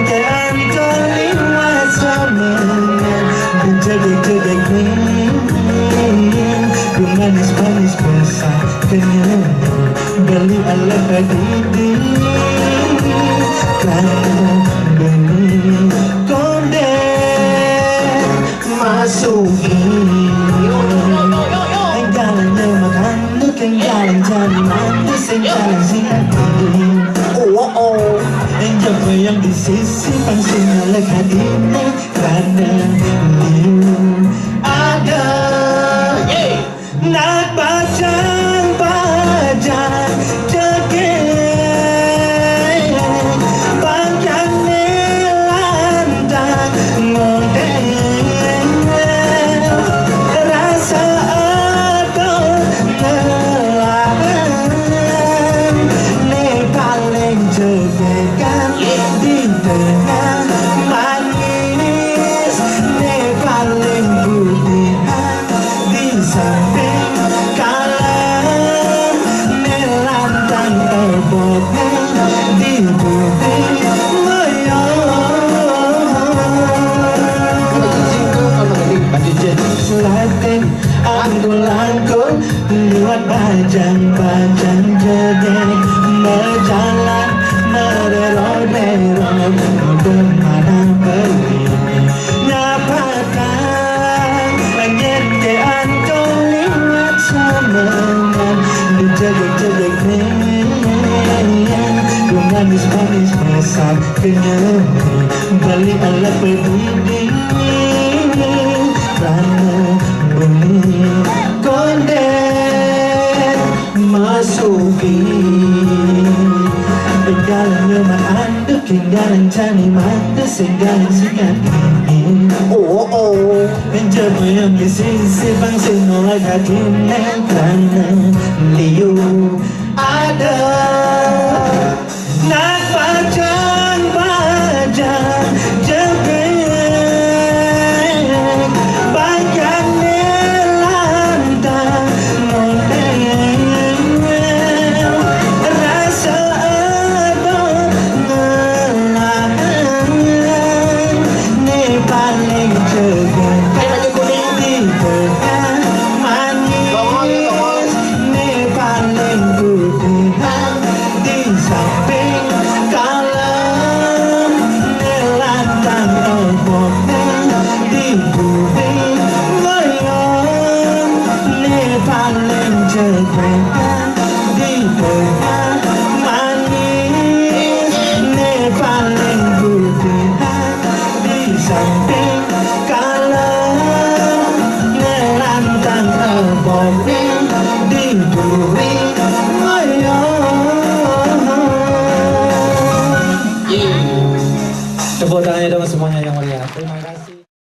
ke Ancol lewat Samengan berjedek-jedek ku manis-manis besar kenyang beli ala kadidi karena beli konde masuki jalannya makan bukan jalan cari mantu jalan singati oh siapa yang di sisi pangsin lekat ini karena you ada nak bajang cekek bangkang nelandang ngondeng rasa adon nelahan ne paling cegekan di tengah manis ne paling putihan di samping kalah ne lantang terboknya di putih Latin anggulanku lewat bajang-bajang jedek berjalan mererot-merot kemana pergi nyapatan langit ke Ancol lewat Samengan dijedek-jedek ku manis-manis masak kenyang balik ala pedidi karena beli konde masuki jalannya mandek jalan cari mata jalan sikat oh mencoba yang di sisi bangsa nolak hatinya karena liu ada nak bajang jebek bangkang nelandang ngondeng rasa adon nelahan ne paling cegekan di tengah manis ne paling putihan di samping kalah nelandang oboknya di bumi goyang ne paling cegekan di tengah manis ne paling putihan di samping kalah nelandang oboknya di bumi goyang. Tepuk tangannya dong semuanya yang meriah. Terima kasih.